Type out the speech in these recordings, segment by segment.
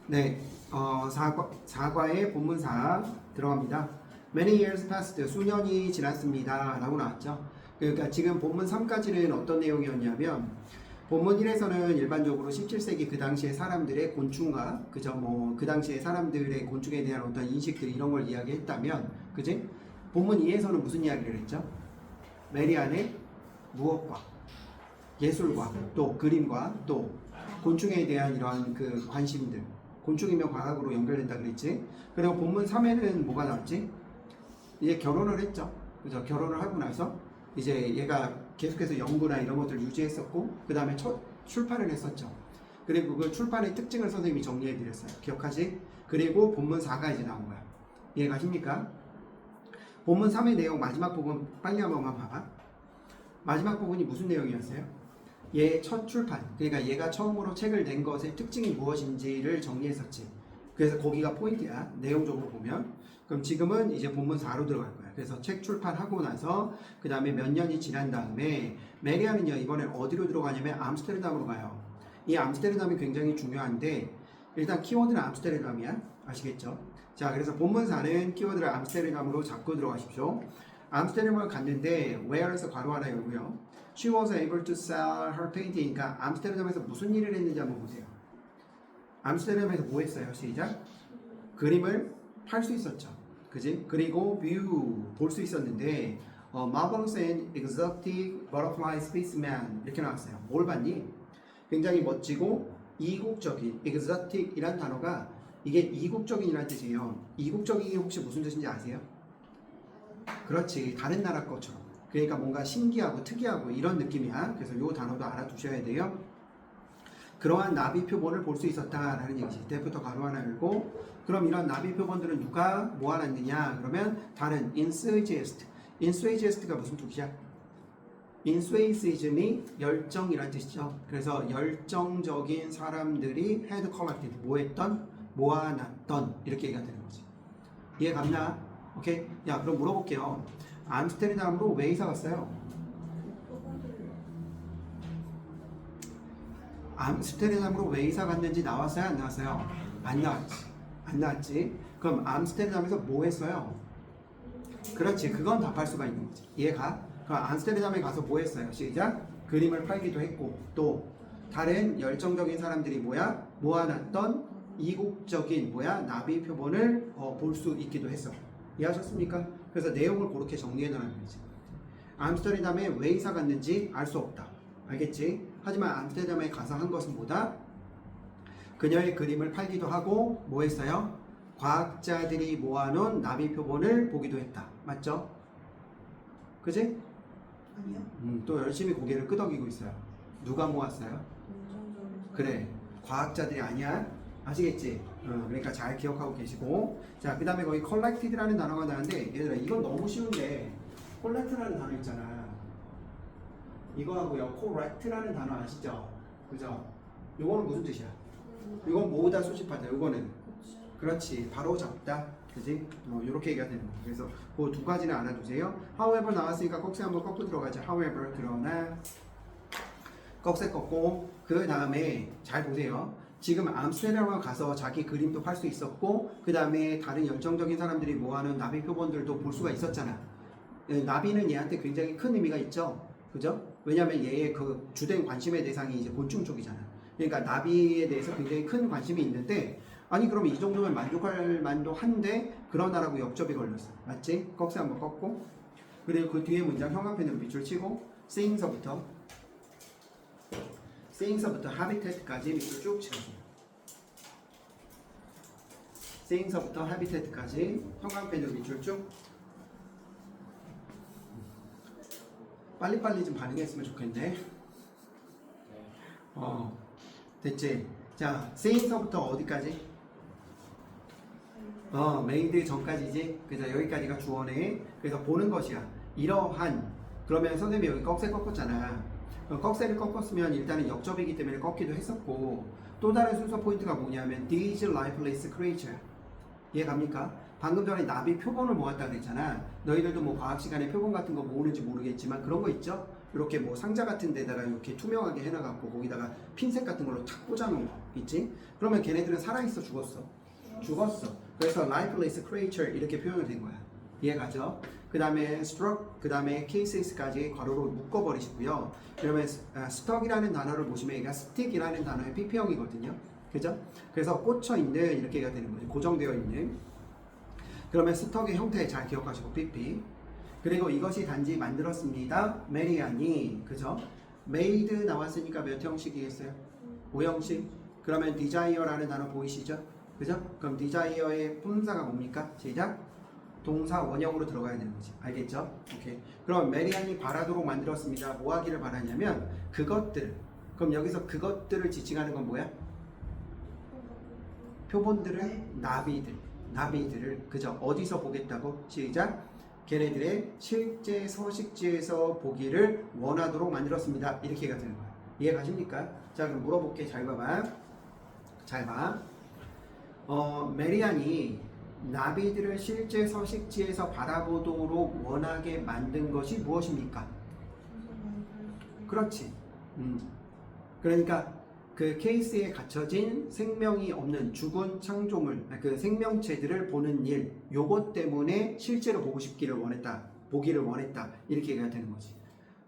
네, 사과의 본문사 들어갑니다. Many years passed, 수년이 지났습니다. 라고 나왔죠. 그러니까 지금 본문 3까지는 어떤 내용이었냐면, 본문 1에서는 일반적으로 17세기 그 당시의 사람들의 곤충과, 그죠? 그 당시의 사람들의 곤충에 대한 어떤 인식들, 이런 걸 이야기했다면, 그지? 본문 2에서는 무슨 이야기를 했죠? 메리안의 무엇과, 예술과, 또 그림과, 또 곤충에 대한 이러한 그 관심들, 곤충이면 과학으로 연결된다 그랬지. 그리고 본문 3에는 뭐가 나왔지? 이제 결혼을 했죠. 그죠? 결혼을 하고 나서 이제 얘가 계속해서 연구나 이런 것들을 유지했었고, 그 다음에 출판을 했었죠. 그리고 그 출판의 특징을 선생님이 정리해 드렸어요. 기억하지? 그리고 본문 4가 이제 나온 거야. 이해가십니까? 본문 3의 내용 마지막 부분 빨리 한 번만 봐봐. 마지막 부분이 무슨 내용이었어요? 얘 첫 출판, 그러니까 얘가 처음으로 책을 낸 것의 특징이 무엇인지를 정리했었지. 그래서 거기가 포인트야. 내용적으로 보면. 그럼 지금은 이제 본문 4로 들어갈 거야. 그래서 책 출판하고 나서 그 다음에 몇 년이 지난 다음에 메리안은요, 이번에 어디로 들어가냐면 암스테르담으로 가요. 이 암스테르담이 굉장히 중요한데, 일단 키워드는 암스테르담이야. 아시겠죠? 자, 그래서 본문 4는 키워드를 암스테르담으로 잡고 들어가십시오. 암스테르담을 갔는데 where에서 괄호 하나 열고요. She was able to sell her painting. 그러니까 암스테르담에서 무슨 일을 했는지 한번 보세요. 암스테르담에서 뭐 했어요? 시작. 그림을 팔 수 있었죠. 그지? 그리고 view 볼 수 있었는데 marvelous and exotic butterfly specimen 이렇게 나왔어요. 뭘 봤니? 굉장히 멋지고 이국적인 exotic 이란 단어가 이게 이국적인이란 뜻이에요. 이국적인이 혹시 무슨 뜻인지 아세요? 그렇지, 다른 나라 것처럼. 그러니까 뭔가 신기하고 특이하고 이런 느낌이야. 그래서 이 단어도 알아두셔야 돼요. 그러한 나비 표본을 볼 수 있었다라는 얘기지. 때부터 가로 하나 열고, 그럼 이런 나비 표본들은 누가 모아놨느냐? 그러면 다른 enthusiast. enthusiast가 무슨 뜻이야? enthusiasm이 열정이란 뜻이죠. 그래서 열정적인 사람들이 had collected, 모아놨던 이렇게 얘기가 되는 거지. 이해 갔나? 오케이? 야, 그럼 물어볼게요. 암스테르담으로 왜 이사 갔어요? 암스테르담으로 왜 이사 갔는지 나왔어요? 안 나왔어요? 안 나왔지. 안 나왔지. 그럼 암스테르담에서 뭐 했어요? 그렇지. 그건 답할 수가 있는 거지. 이해가? 그럼 암스테르담에 가서 뭐 했어요? 시작. 그림을 팔기도 했고, 또 다른 열정적인 사람들이 모아놨던 이국적인 나비 표본을 볼 수 있기도 했어. 이해하셨습니까? 그래서 내용을 그렇게 정리해 놓는 거지. 암스테르담에 왜 이사 갔는지 알 수 없다. 알겠지? 하지만 암스테르담에 가서 한 것은 뭐다? 그녀의 그림을 팔기도 하고 뭐 했어요? 과학자들이 모아놓은 나비 표본을 보기도 했다. 맞죠? 그지? 아니요. 또 열심히 고개를 끄덕이고 있어요. 누가 모았어요? 그래, 과학자들이 아니야. 아시겠지? 그러니까 잘 기억하고 계시고. 자, 그 다음에 거기 collected라는 단어가 나왔는데, 얘들아 이건 너무 쉬운데 collect라는 단어 있잖아. 이거하고요, correct라는 단어 아시죠? 그죠? 요거는 무슨 뜻이야? 이건 모으다 수집하다. 요거는 그렇지, 바로 잡다. 그지? 요렇게 얘기가 되는 거예요. 그래서 그 두 가지는 알아두세요. however 나왔으니까 꺽쇠 한번 꺾고 들어가자. however, 그러나 꺽쇠 꺾고, 그 다음에 잘 보세요. 지금 암스테르담에 가서 자기 그림도 팔 수 있었고, 그 다음에 다른 열정적인 사람들이 모아놓은 나비 표본들도 볼 수가 있었잖아. 나비는 얘한테 굉장히 큰 의미가 있죠. 그죠? 왜냐면 얘의 그 주된 관심의 대상이 이제 곤충 쪽이잖아. 그러니까 나비에 대해서 굉장히 큰 관심이 있는데, 아니 그러면 이 정도면 만족할 만도 한데 그러나라고 역접이 걸렸어. 맞지? 꺽쇠 한번 꺾고, 그리고 그 뒤에 문장 형광펜으로 밑줄 치고 saying서부터 habitat까지 밑줄 쭉 치워줘요. saying서부터 habitat까지 형광펜으로 밑줄 쭉. 빨리빨리 좀 반응했으면 좋겠네. 됐지? 자, saying서부터 어디까지? made 전까지지? 그래서 여기까지가 주어네. 그래서 보는 것이야. 이러한. 그러면 선생님이 여기 꺽쇠 꺾었잖아. 꺽쇠를 꺾었으면 일단은 역접이기 때문에 꺾기도 했었고, 또 다른 순서 포인트가 뭐냐면 these lifeless creature. 이해 갑니까? 방금 전에 나비 표본을 모았다 그랬잖아. 너희들도 뭐 과학 시간에 표본 같은 거 모으는지 모르겠지만 그런 거 있죠? 이렇게 뭐 상자 같은 데다가 이렇게 투명하게 해놔갖고 거기다가 핀셋 같은 걸로 탁 꽂아놓은 거. 있지? 그러면 걔네들은 살아있어, 죽었어? 죽었어. 그래서 lifeless creature 이렇게 표현이 된 거야. 이해가죠? 그 다음에 struck, 그 다음에 cases까지 괄호로 묶어버리시고요. 그러면 stuck이라는 단어를 보시면 얘가 stick이라는 단어의 PP형이거든요. 그죠? 그래서 꽂혀있는 이렇게가 되는 거죠. 고정되어 있는. 그러면 스톡의 형태 잘 기억하시고 PP. 그리고 이것이 단지 만들었습니다. 메리안이 그죠? made 나왔으니까 몇 형식이겠어요? 5형식. 그러면 desire라는 단어 보이시죠? 그죠? 그럼 desire의 품사가 뭡니까? 시작. 동사 원형으로 들어가야 되는 거지. 알겠죠? 오케이. 그럼 메리안이 바라도록 만들었습니다. 뭐 하기를 바라냐면 그것들. 그럼 여기서 그것들을 지칭하는 건 뭐야? 표본들을 나비들을 그죠? 어디서 보겠다고? 시작. 걔네들의 실제 서식지에서 보기를 원하도록 만들었습니다. 이렇게가 되는 거야. 이해 가십니까? 자, 그럼 물어볼게. 잘 봐봐. 잘 봐. 메리안이 나비들을 실제 서식지에서 바라보도록 원하게 만든 것이 무엇입니까? 그렇지. 그러니까 그 케이스에 갇혀진 생명이 없는 죽은 창조물, 그 생명체들을 보는 일, 요것 때문에 실제로 보고 싶기를 원했다, 보기를 원했다, 이렇게 얘기가 되는 거지.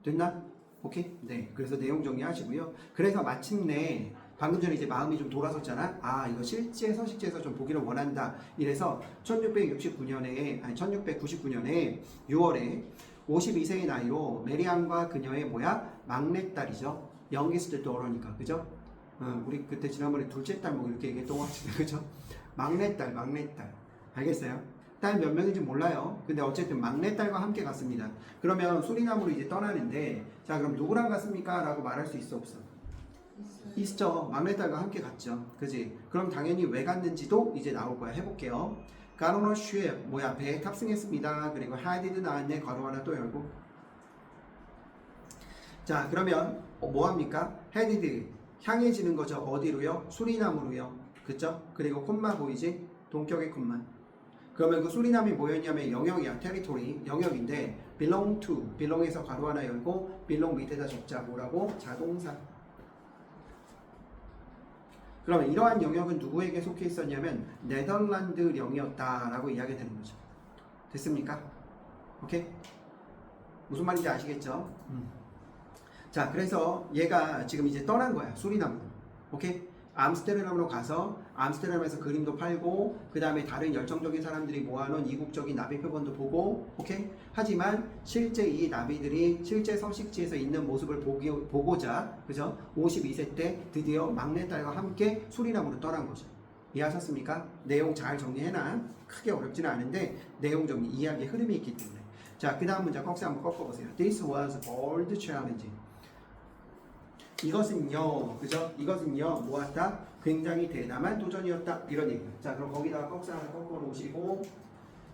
됐나? 오케이? 네. 그래서 내용 정리하시고요. 그래서 마침내 방금 전에 이제 마음이 좀 돌아섰잖아. 아, 이거 실제 서식지에서 좀 보기를 원한다. 이래서 1699년에 6월에 52세의 나이로 메리안과 그녀의 막내딸이죠. youngest daughter니까, 그죠? 우리 그때 지난번에 둘째 딸 뭐 이렇게 얘기했던 것 같은데, 그죠? 막내딸. 알겠어요? 딸 몇 명인지 몰라요. 근데 어쨌든 막내딸과 함께 갔습니다. 그러면 수리남으로 이제 떠나는데, 자, 그럼 누구랑 갔습니까? 라고 말할 수 있어, 없어? 있죠. 막내딸과 함께 갔죠. 그지? 그럼 당연히 왜 갔는지도 이제 나올 거야. 해볼게요. 가로너 슈에 배에 탑승했습니다. 그리고 하디드 나왔네. 괄호 하나 또 열고. 자, 그러면 뭐 합니까? 헤디드 향해지는 거죠. 어디로요? 수리남으로요. 그쵸? 그리고 콤마 보이지? 동격의 콤마. 그러면 그 수리남이 뭐였냐면 영역이야. 테리토리. 영역인데 belong to. belong에서 괄호 하나 열고 belong 밑에다 적자 뭐라고? 자동사. 그러면 이러한 영역은 누구에게 속해 있었냐면 네덜란드령이었다라고 이야기 되는 거죠. 됐습니까? 오케이? 무슨 말인지 아시겠죠? 자, 그래서 얘가 지금 이제 떠난 거야. 수리남으로. 오케이? 암스테르담으로 가서 암스테르담에서 그림도 팔고 그 다음에 다른 열정적인 사람들이 모아놓은 이국적인 나비 표본도 보고, 오케이? 하지만 실제 이 나비들이 실제 서식지에서 있는 모습을 보고자, 그죠? 52세 때 드디어 막내딸과 함께 수리남으로 떠난 거죠. 이해하셨습니까? 내용 잘 정리해놔. 크게 어렵지는 않은데 내용 정리, 이야기의 흐름이 있기 때문에. 자, 그 다음 문장 꺽쇠 한번 꺾어보세요. This was bold challenge. 이것은요, 그죠? 이것은요, 뭐였다? 굉장히 대담한 도전이었다. 이런 얘기예요. 자, 그럼 거기다가 꺽쇠 하나 꺾어 놓으시고,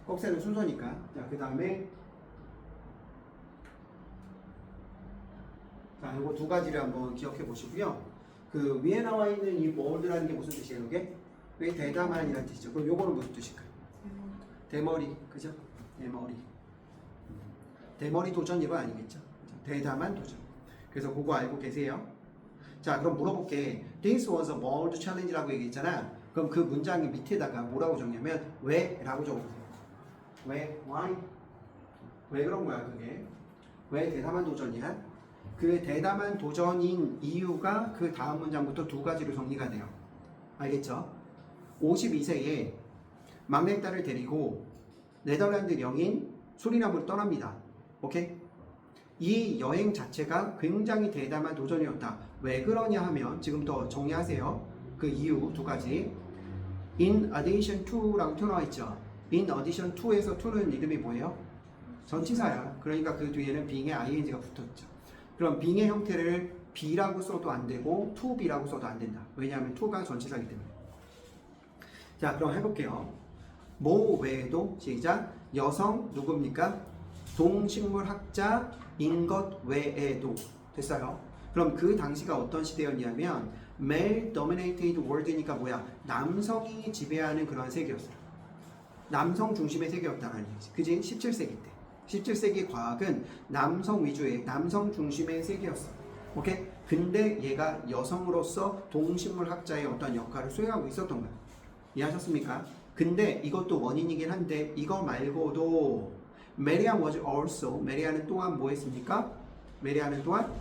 꺽쇠는 순서니까. 자, 그 다음에, 자, 요거 두 가지를 한번 기억해 보시고요. 그 위에 나와 있는 이 bold라는 게 무슨 뜻이에요, 이게? 왜 대담한이라는 뜻이죠. 그럼 요거는 무슨 뜻일까요? 대머리, 그죠? 대머리 도전 이거 아니겠죠? 대담한 도전. 그래서 그거 알고 계세요? 자, 그럼 물어볼게. This was a bold challenge라고 얘기했잖아. 그럼 그 문장의 밑에다가 뭐라고 적냐면 왜? 라고 적어보세요. 왜? Why? 왜 그런 거야 그게? 왜 대담한 도전이야? 그 대담한 도전인 이유가 그 다음 문장부터 두 가지로 정리가 돼요. 알겠죠? 52세에 막내딸을 데리고 네덜란드 영인 수리남으로 떠납니다. 오케이? 이 여행 자체가 굉장히 대담한 도전이었다. 왜 그러냐 하면 지금부터 정리하세요. 그 이유 두 가지. In addition to라고 튀어나와 있죠. In addition to에서 to는 이름이 뭐예요? 전치사야. 그러니까 그 뒤에는 being의 ing가 붙었죠. 그럼 being의 형태를 be라고 써도 안 되고 to be라고 써도 안 된다. 왜냐하면 to가 전치사이기 때문에. 자, 그럼 해볼게요. 뭐 외에도 시작. 여성 누굽니까? 동식물학자인 것 외에도. 됐어요? 그럼 그 당시가 어떤 시대였냐면 male dominated world니까 뭐야? 남성이 지배하는 그런 세계였어요. 남성 중심의 세계였다는 얘기지. 그지? 17세기 때. 17세기 과학은 남성 위주의 남성 중심의 세계였어. 오케이? 근데 얘가 여성으로서 동식물학자의 어떤 역할을 수행하고 있었던 거예요. 이해하셨습니까? 근데 이것도 원인이긴 한데 이거 말고도 메리안 was also 메리안은 또한 뭐 했습니까? 메리안은 또한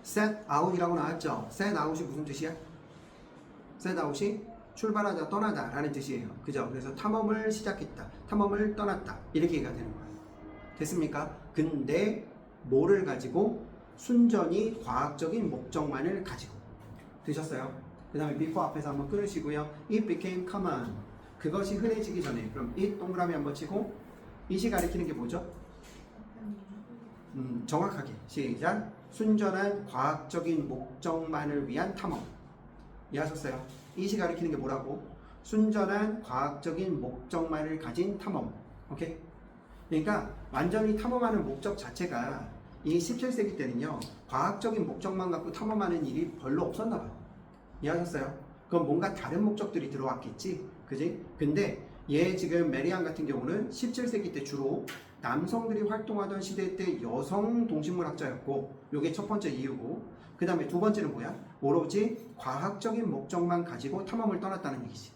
set out이라고 나왔죠. set out이 무슨 뜻이야? set out이 출발하다 떠나다 라는 뜻이에요. 그죠? 그래서 탐험을 시작했다. 탐험을 떠났다. 이렇게 얘기가 되는 거예요. 됐습니까? 근데 뭐를 가지고? 순전히 과학적인 목적만을 가지고. 되셨어요? 그 다음에 before 앞에서 한번 끊으시고요. It became common. 그것이 흔해지기 전에. 그럼 it 동그라미 한번 치고 it이 가리키는 게 뭐죠? 정확하게. 시작. 순전한 과학적인 목적만을 위한 탐험. 이해하셨어요? it이 가리키는 게 뭐라고? 순전한 과학적인 목적만을 가진 탐험. 오케이? 그러니까 완전히 탐험하는 목적 자체가 이 17세기 때는요, 과학적인 목적만 갖고 탐험하는 일이 별로 없었나 봐요. 이해하셨어요? 그럼 뭔가 다른 목적들이 들어왔겠지? 그지? 근데 얘 지금 메리안 같은 경우는 17세기 때 주로 남성들이 활동하던 시대 때 여성 동식물학자였고, 요게 첫 번째 이유고, 그 다음에 두 번째는 뭐야? 오로지 과학적인 목적만 가지고 탐험을 떠났다는 얘기지.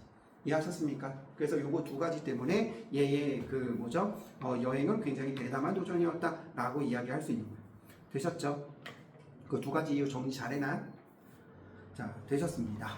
이해하셨습니까? 그래서 요거 두 가지 때문에 얘의 그 뭐죠? 여행은 굉장히 대담한 도전이었다라고 이야기할 수 있는 거예요. 되셨죠? 그 두 가지 이유 정리 잘 해놔. 자, 되셨습니다.